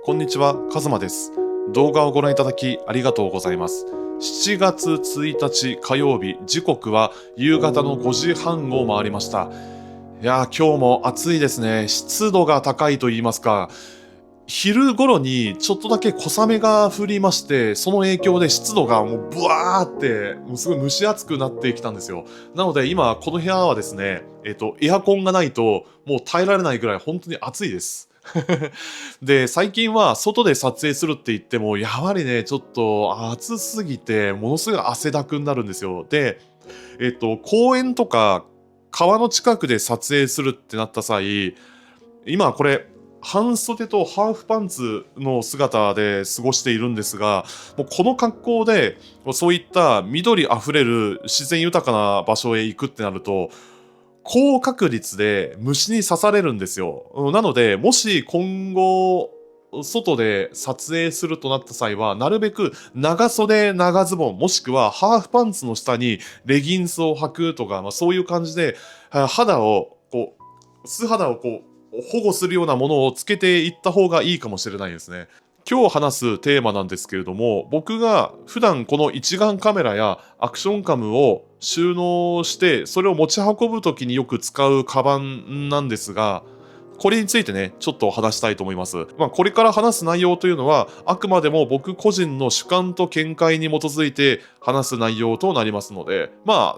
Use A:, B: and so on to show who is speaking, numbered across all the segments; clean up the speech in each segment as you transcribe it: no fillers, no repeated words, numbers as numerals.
A: こんにちは、カズマです。動画をご覧いただきありがとうございます。7月1日火曜日、時刻は夕方の5時半を回りました。いやー、今日も暑いですね。湿度が高いと言いますか、昼頃にちょっとだけ小雨が降りまして、その影響で湿度がもうブワーって、もうすごい蒸し暑くなってきたんですよ。なので今、この部屋はですね、エアコンがないともう耐えられないぐらい本当に暑いです。で、最近は外で撮影するって言っても、やはりね、ちょっと暑すぎて、ものすごい汗だくになるんですよ。で、公園とか川の近くで撮影するってなった際、今これ、半袖とハーフパンツの姿で過ごしているんですが、もうこの格好で、そういった緑あふれる自然豊かな場所へ行くってなると、高確率で虫に刺されるんですよ。なので、もし今後、外で撮影するとなった際は、なるべく長袖、長ズボン、もしくはハーフパンツの下にレギンスを履くとか、そういう感じで、肌を、素肌を保護するようなものをつけていった方がいいかもしれないですね。今日話すテーマなんですけれども、僕が普段この一眼カメラやアクションカムを収納して、それを持ち運ぶときによく使うカバンなんですが、これについてね、ちょっと話したいと思います。これから話す内容というのは、あくまでも僕個人の主観と見解に基づいて話す内容となりますので、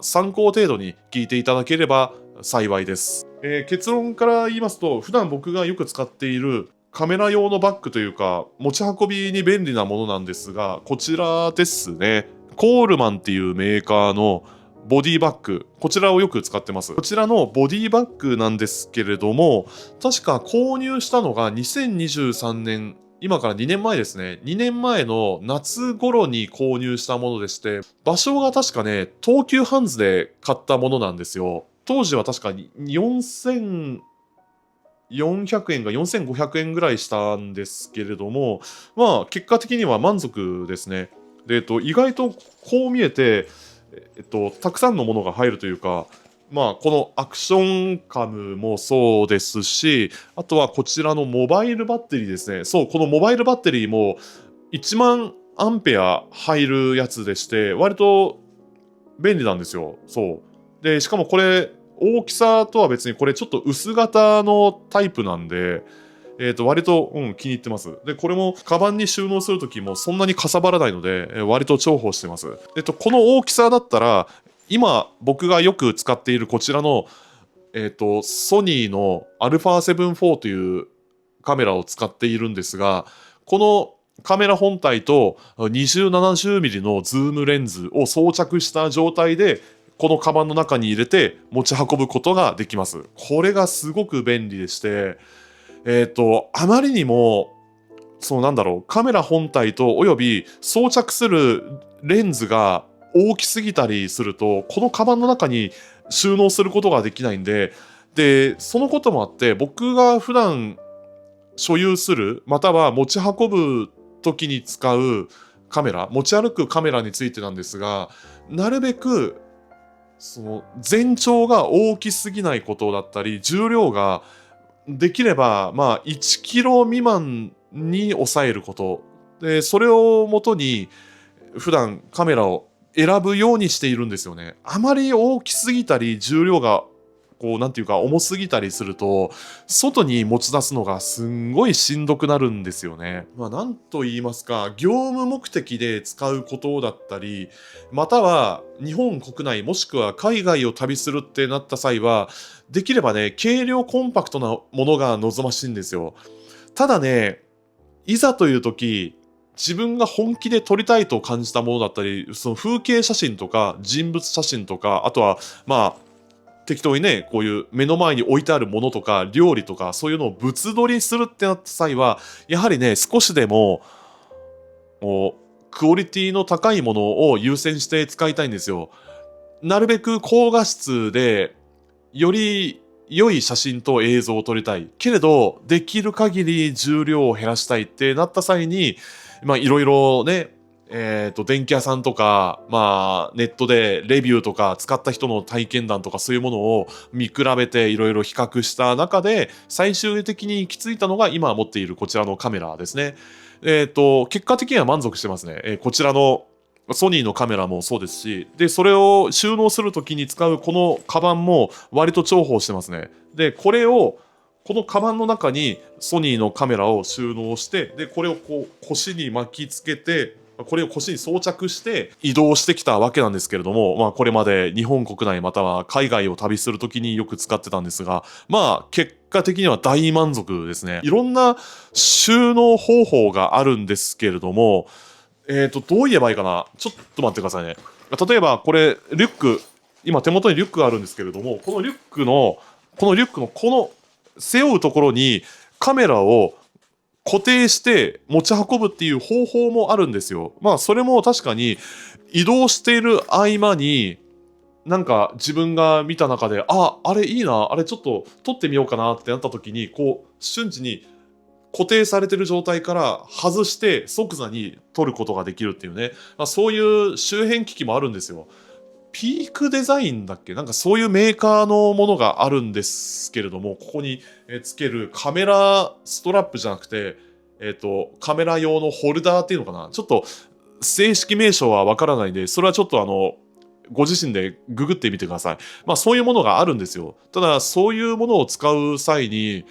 A: 参考程度に聞いていただければ幸いです。結論から言いますと、普段僕がよく使っているカメラ用のバッグというか、持ち運びに便利なものなんですが、こちらですね。コールマンっていうメーカーのボディバッグ。こちらをよく使ってます。こちらのボディバッグなんですけれども、確か購入したのが2023年、今から2年前ですね。2年前の夏頃に購入したものでして、場所が確かね、東急ハンズで買ったものなんですよ。当時は確かに4400円が4500円ぐらいしたんですけれども、結果的には満足ですね。で、意外とこう見えて、たくさんのものが入るというか、このアクションカムもそうですし、あとはこちらのモバイルバッテリーですね。そう、このモバイルバッテリーも1万アンペア入るやつでして、割と便利なんですよ。そう。で、しかもこれ、大きさとは別にこれちょっと薄型のタイプなんで、割と、気に入ってます。で、これも、カバンに収納するときもそんなにかさばらないので、割と重宝してます。この大きさだったら、今、僕がよく使っているこちらの、ソニーの α7-4 というカメラを使っているんですが、このカメラ本体と 2070mm のズームレンズを装着した状態で、このカバンの中に入れて持ち運ぶことができます。これがすごく便利でして、あまりにも、そうなんだろう、カメラ本体とおよび装着するレンズが大きすぎたりすると、このカバンの中に収納することができないんで、で、そのこともあって、僕が普段所有する、または持ち運ぶ時に使うカメラ、持ち歩くカメラについてなんですが、なるべく、その全長が大きすぎないことだったり、重量ができれば、1キロ未満に抑えること。で、それをもとに、普段カメラを選ぶようにしているんですよね。あまり大きすぎたり、重量が、なんていうか、重すぎたりすると、外に持ち出すのがすんごいしんどくなるんですよね。なんと言いますか、業務目的で使うことだったり、または日本国内もしくは海外を旅するってなった際は、できればね、軽量コンパクトなものが望ましいんですよ。ただね、いざという時、自分が本気で撮りたいと感じたものだったり、その風景写真とか人物写真とか、あとは適当にね、こういう目の前に置いてあるものとか料理とかそういうのを物撮りするってなった際は、やはりね、少しでも、クオリティの高いものを優先して使いたいんですよ。なるべく高画質で、より良い写真と映像を撮りたい。けれど、できる限り重量を減らしたいってなった際に、いろいろね、電気屋さんとか、まあ、ネットでレビューとか使った人の体験談とかそういうものを見比べていろいろ比較した中で、最終的に行き着いたのが今持っているこちらのカメラですね。結果的には満足してますね。こちらのソニーのカメラもそうですし、で、それを収納するときに使うこのカバンも割と重宝してますね。で、このカバンの中にソニーのカメラを収納して、で、これをこう腰に巻きつけて、これを腰に装着して移動してきたわけなんですけれども、まあこれまで日本国内または海外を旅するときによく使ってたんですが、まあ結果的には大満足ですね。いろんな収納方法があるんですけれども、どう言えばいいかな。ちょっと待ってくださいね。例えばこれ、リュック、今手元にリュックがあるんですけれども、このリュックのこの背負うところにカメラを固定して持ち運ぶっていう方法もあるんですよ。まあそれも確かに移動している合間になんか自分が見た中で、あれいいな、あれちょっと撮ってみようかなってなった時に、こう瞬時に固定されてる状態から外して即座に撮ることができるっていうね、まあ、そういう周辺機器もあるんですよ。ピークデザインだっけ、なんかそういうメーカーのものがあるんですけれども、ここにつけるカメラストラップじゃなくて、カメラ用のホルダーっていうのかな。ちょっと正式名称はわからないんで、それはちょっとご自身でググってみてください。まあそういうものがあるんですよ。ただそういうものを使う際に、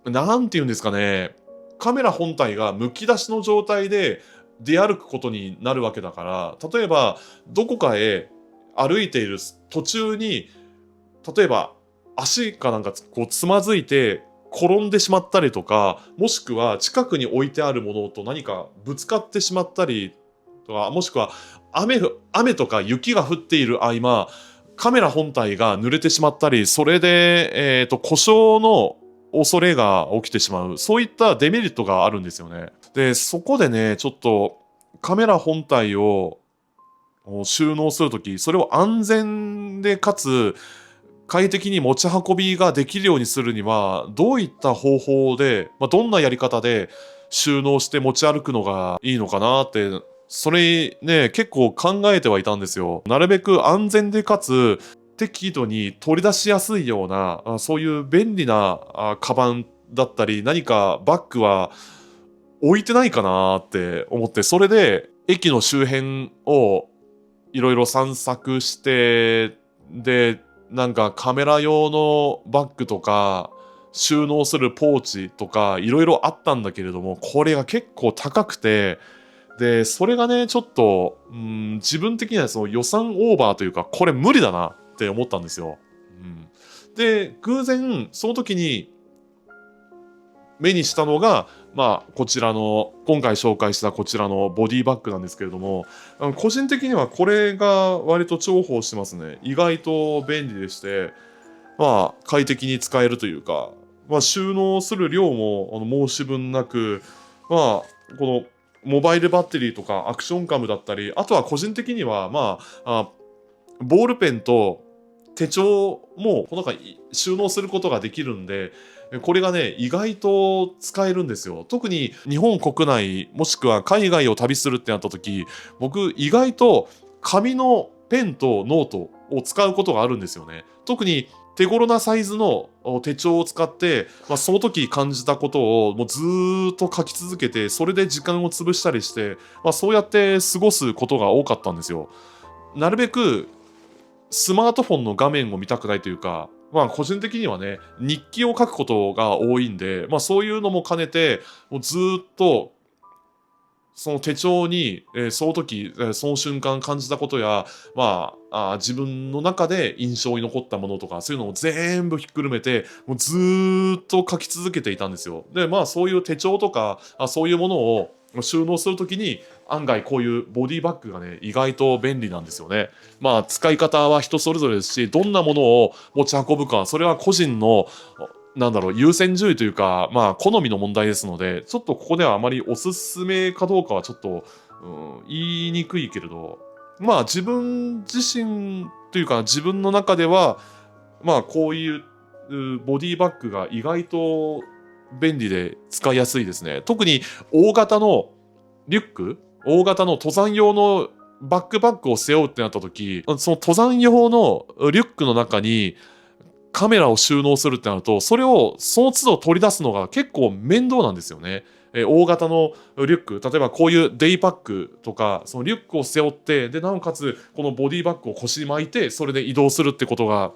A: なんて言うんですかね、カメラ本体がむき出しの状態で出歩くことになるわけだから、例えばどこかへ歩いている途中に、例えば足かなんかこうつまずいて転んでしまったりとか、もしくは近くに置いてあるものと何かぶつかってしまったりとか、もしくは雨とか雪が降っている合間、カメラ本体が濡れてしまったり、それで、故障の恐れが起きてしまう。そういったデメリットがあるんですよね。で、そこでね、ちょっとカメラ本体を収納するとき、それを安全でかつ快適に持ち運びができるようにするには、どういった方法で、まあ、どんなやり方で収納して持ち歩くのがいいのかなって、それね、結構考えてはいたんですよ。なるべく安全でかつ適度に取り出しやすいような、そういう便利なカバンだったり、何かバッグは置いてないかなって思って、それで駅の周辺をいろいろ散策して、で、なんかカメラ用のバッグとか、収納するポーチとか、いろいろあったんだけれども、これが結構高くて、で、それがね、ちょっと、自分的にはその予算オーバーというか、これ無理だなって思ったんですよ。で、偶然、その時に目にしたのが、まあ、こちらの、今回紹介したこちらのボディバッグなんですけれども、個人的にはこれが割と重宝してますね。意外と便利でして、まあ、快適に使えるというか、まあ、収納する量も申し分なく、まあ、このモバイルバッテリーとかアクションカムだったり、あとは個人的には、まあ、ボールペンと手帳もこの中に収納することができるんで、これがね、意外と使えるんですよ。特に日本国内、もしくは海外を旅するってなった時、僕意外と紙のペンとノートを使うことがあるんですよね。特に手頃なサイズの手帳を使って、まあ、その時感じたことをもうずーっと書き続けて、それで時間を潰したりして、まあ、そうやって過ごすことが多かったんですよ。なるべくスマートフォンの画面を見たくないというか、まあ個人的にはね、日記を書くことが多いんで、まあそういうのも兼ねて、もうずーっとその手帳に、その時、その瞬間感じたことや、まあ、自分の中で印象に残ったものとか、そういうのを全部ひっくるめて、もうずーっと書き続けていたんですよ。で、まあそういう手帳とか、そういうものを収納するときに、案外こういうボディバッグがね、意外と便利なんですよね。まあ使い方は人それぞれですし、どんなものを持ち運ぶか、それは個人の優先順位というか、まあ、好みの問題ですので、ちょっとここではあまりおすすめかどうかはちょっと、言いにくいけれど、まあ、自分自身というか、自分の中では、まあ、こういうボディバッグが意外と便利で使いやすいですね。特に大型のリュック大型の登山用のバックパックを背負うってなった時、その登山用のリュックの中にカメラを収納するってなると、それをその都度取り出すのが結構面倒なんですよね。大型のリュック、例えばこういうデイパックとか、そのリュックを背負って、でなおかつこのボディバッグを腰に巻いて、それで移動するってことが、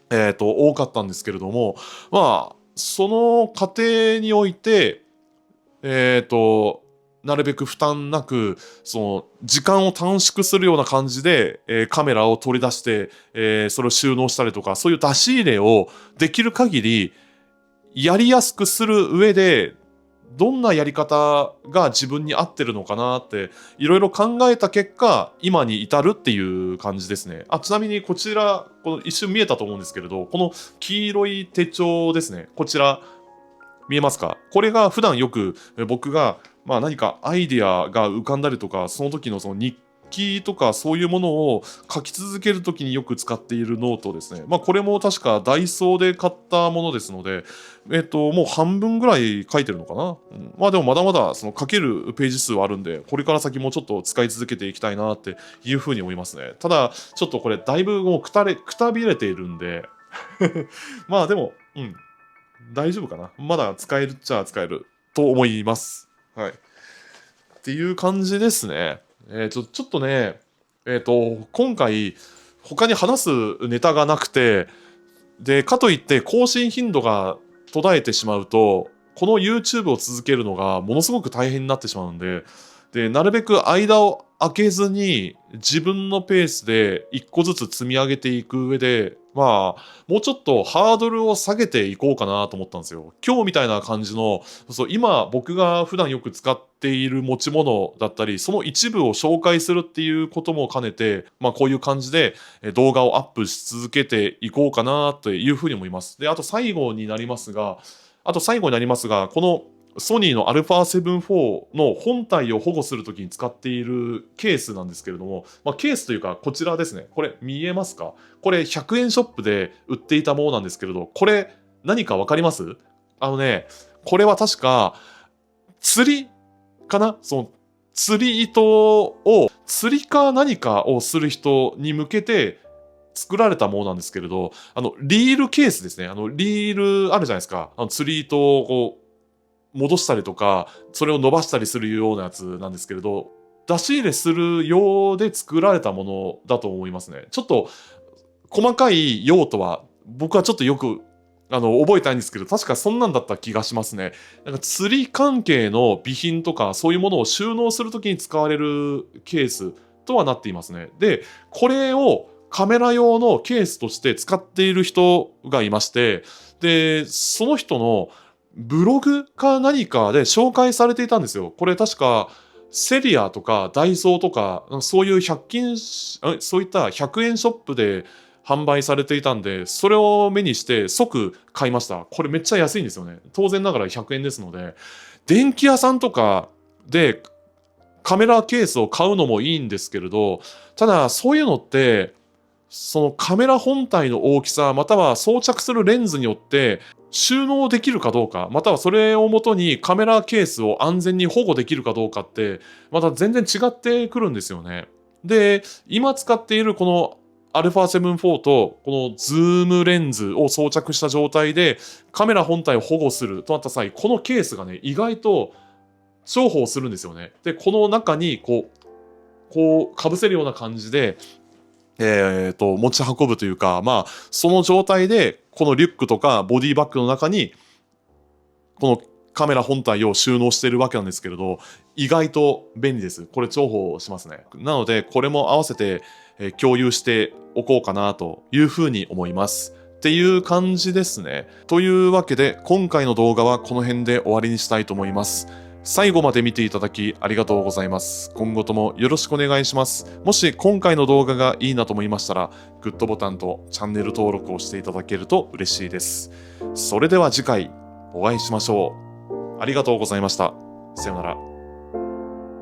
A: 多かったんですけれども、まあその過程において、なるべく負担なく、その時間を短縮するような感じで、カメラを取り出して、それを収納したりとか、そういう出し入れをできる限りやりやすくする上で、どんなやり方が自分に合ってるのかなっていろいろ考えた結果、今に至るっていう感じですね。ちなみにこちら、この一瞬見えたと思うんですけれど、この黄色い手帳ですね。こちら見えますか？これが普段よく僕が何かアイデアが浮かんだりとか、その時のその日記とかそういうものを書き続ける時によく使っているノートですね。これも確かダイソーで買ったものですので、もう半分ぐらい書いてるのかな。でもまだまだその書けるページ数はあるんで、これから先もちょっと使い続けていきたいなっていうふうに思いますね。ただ、ちょっとこれだいぶもうくたびれているんで、でも、大丈夫かな。まだ使えるっちゃ使えると思います。はい。っていう感じですね。ちょっとね、今回、他に話すネタがなくて、で、かといって更新頻度が途絶えてしまうと、この YouTube を続けるのがものすごく大変になってしまうんで、なるべく間を空けずに自分のペースで一個ずつ積み上げていく上で、もうちょっとハードルを下げていこうかなと思ったんですよ。今日みたいな感じの、今僕が普段よく使っている持ち物だったり、その一部を紹介するっていうことも兼ねて、こういう感じで動画をアップし続けていこうかなというふうに思います。で、あと最後になりますが、このソニーの α7 IV の本体を保護するときに使っているケースなんですけれども、ケースというかこちらですね。これ見えますか？これ100円ショップで売っていたものなんですけれど、これ何かわかります？これは確か釣りかな？その釣り糸を釣りか何かをする人に向けて作られたものなんですけれど、リールケースですね。リールあるじゃないですか。釣り糸をこう戻したりとか、それを伸ばしたりするようなやつなんですけれど、出し入れする用で作られたものだと思いますね。ちょっと細かい用途は僕はちょっとよく覚えたいんですけど、確かそんなんだった気がしますね。なんか釣り関係の備品とかそういうものを収納するときに使われるケースとはなっていますね。で、これをカメラ用のケースとして使っている人がいまして、で、その人のブログか何かで紹介されていたんですよ。これ確かセリアとかダイソーとかそういうそういった100円ショップで販売されていたんで、それを目にして即買いました。これめっちゃ安いんですよね。当然ながら100円ですので、電気屋さんとかでカメラケースを買うのもいいんですけれど、ただそういうのってそのカメラ本体の大きさ、または装着するレンズによって収納できるかどうか、またはそれをもとにカメラケースを安全に保護できるかどうかって、また全然違ってくるんですよね。で、今使っているこの α7 IV とこのズームレンズを装着した状態でカメラ本体を保護するとなった際、このケースがね、意外と重宝するんですよね。で、この中にこう被せるような感じで、持ち運ぶというか、その状態で、このリュックとかボディバッグの中に、このカメラ本体を収納しているわけなんですけれど、意外と便利です。これ重宝しますね。なので、これも合わせて共有しておこうかなというふうに思います。っていう感じですね。というわけで、今回の動画はこの辺で終わりにしたいと思います。最後まで見ていただきありがとうございます。今後ともよろしくお願いします。もし今回の動画がいいなと思いましたら、グッドボタンとチャンネル登録をしていただけると嬉しいです。それでは次回お会いしましょう。ありがとうございました。さようなら。